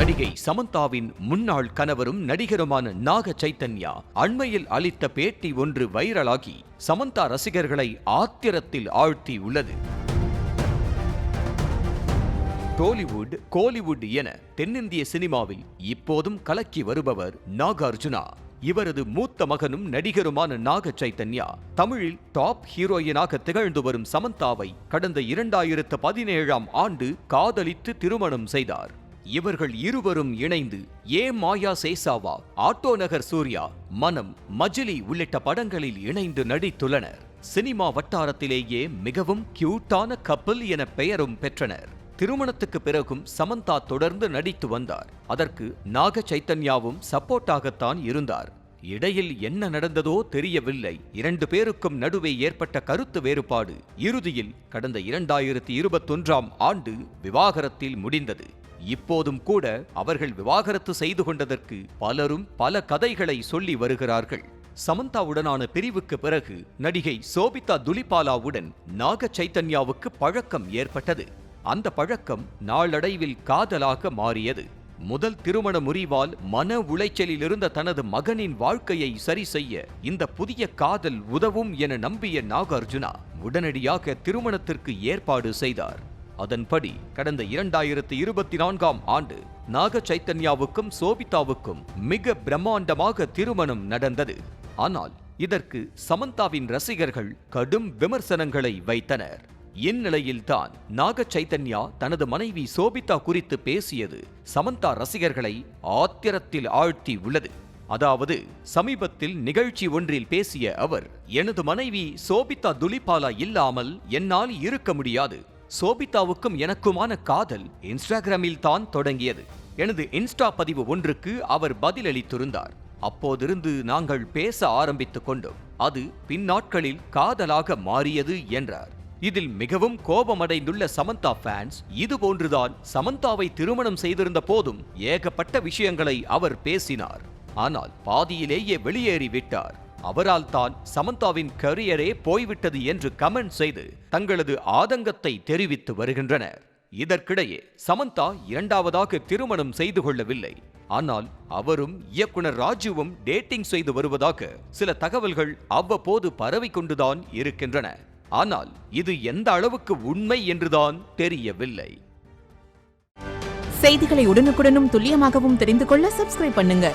நடிகை சமந்தாவின் முன்னாள் கணவரும் நடிகருமான நாக சைத்தன்யா அண்மையில் அளித்த பேட்டி ஒன்று வைரலாகி சமந்தா ரசிகர்களை ஆத்திரத்தில் ஆழ்த்தி உள்ளது. டோலிவுட், கோலிவுட் என தென்னிந்திய சினிமாவில் இப்போதும் கலக்கி வருபவர் நாகார்ஜுனா. இவரது மூத்த மகனும் நடிகருமான நாக சைத்தன்யா தமிழில் டாப் ஹீரோயினாக திகழ்ந்து வரும் சமந்தாவை கடந்த 2017ஆம் ஆண்டு காதலித்து திருமணம் செய்தார். இவர்கள் இருவரும் இணைந்து ஏ மாயா சேசாவா, ஆட்டோ நகர் சூர்யா, மனம், மஜிலி உள்ளிட்ட படங்களில் இணைந்து நடித்துள்ளனர். சினிமா வட்டாரத்திலேயே மிகவும் கியூட்டான கப்பல் என பெயரும் பெற்றனர். திருமணத்துக்கு பிறகும் சமந்தா தொடர்ந்து நடித்து வந்தார். அதற்கு நாக சைத்தன்யாவும் சப்போர்ட்டாகத்தான் இருந்தார். இடையில் என்ன நடந்ததோ தெரியவில்லை. இரண்டு பேருக்கும் நடுவே ஏற்பட்ட கருத்து வேறுபாடு இறுதியில் கடந்த 2021ஆம் ஆண்டு விவாகரத்தில் முடிந்தது. இப்போதும் கூட அவர்கள் விவாகரத்து செய்து கொண்டதற்கு பலரும் பல கதைகளை சொல்லி வருகிறார்கள். சமந்தாவுடனான பிரிவுக்கு பிறகு நடிகை சோபிதா துலிபாலாவுடன் நாக சைத்தன்யாவுக்கு பழக்கம் ஏற்பட்டது. அந்த பழக்கம் நாளடைவில் காதலாக மாறியது. முதல் திருமண முறிவால் மன உளைச்சலில் இருந்த தனது மகனின் வாழ்க்கையை சரி செய்ய இந்த புதிய காதல் உதவும் என நம்பிய நாகார்ஜுனா உடனடியாக திருமணத்திற்கு ஏற்பாடு செய்தார். அதன்படி கடந்த 2024ஆம் ஆண்டு நாக சைத்தன்யாவுக்கும் சோபிதாவுக்கும் மிக பிரம்மாண்டமாக திருமணம் நடந்தது. ஆனால் இதற்கு சமந்தாவின் ரசிகர்கள் கடும் விமர்சனங்களை வைத்தனர். இந்நிலையில்தான் நாக சைத்தன்யா தனது மனைவி சோபிதா குறித்து பேசியது சமந்தா ரசிகர்களை ஆத்திரத்தில் ஆழ்த்தி உள்ளது. அதாவது சமீபத்தில் நிகழ்ச்சி ஒன்றில் பேசிய அவர், எனது மனைவி சோபிதா துலிபாலா இல்லாமல் என்னால் இருக்க முடியாது. சோபிதாவுக்கும் எனக்குமான காதல் இன்ஸ்டாகிராமில் தான் தொடங்கியது. எனது இன்ஸ்டா பதிவு ஒன்றுக்கு அவர் பதிலளித்திருந்தார். அப்போதிருந்து நாங்கள் பேச ஆரம்பித்துக் கொண்டோம். அது பின்னாட்களில் காதலாக மாறியது என்றார். இதில் மிகவும் கோபமடைந்துள்ள சமந்தா ஃபேன்ஸ், இதுபோன்றுதான் சமந்தாவை திருமணம் செய்திருந்த போதும் ஏகப்பட்ட விஷயங்களை அவர் பேசினார். ஆனால் பாதியிலேயே வெளியேறிவிட்டார். அவரால் தான் சமந்தாவின் கரியரே போய்விட்டது என்று கமெண்ட் செய்து தங்களது ஆதங்கத்தை தெரிவித்து வருகின்றனர். இதற்கிடையே சமந்தா இரண்டாவதாக திருமணம் செய்து கொள்ளவில்லை. ஆனால் அவரும் இயக்குனர் ராஜுவும் டேட்டிங் செய்து வருவதாக சில தகவல்கள் அவ்வப்போது பரவிக்கொண்டுதான் இருக்கின்றன. ஆனால் இது எந்த அளவுக்கு உண்மை என்றுதான் தெரியவில்லை. செய்திகளை உடனுக்குடனும் துல்லியமாகவும் தெரிந்து கொள்ள சப்ஸ்கிரைப் பண்ணுங்க.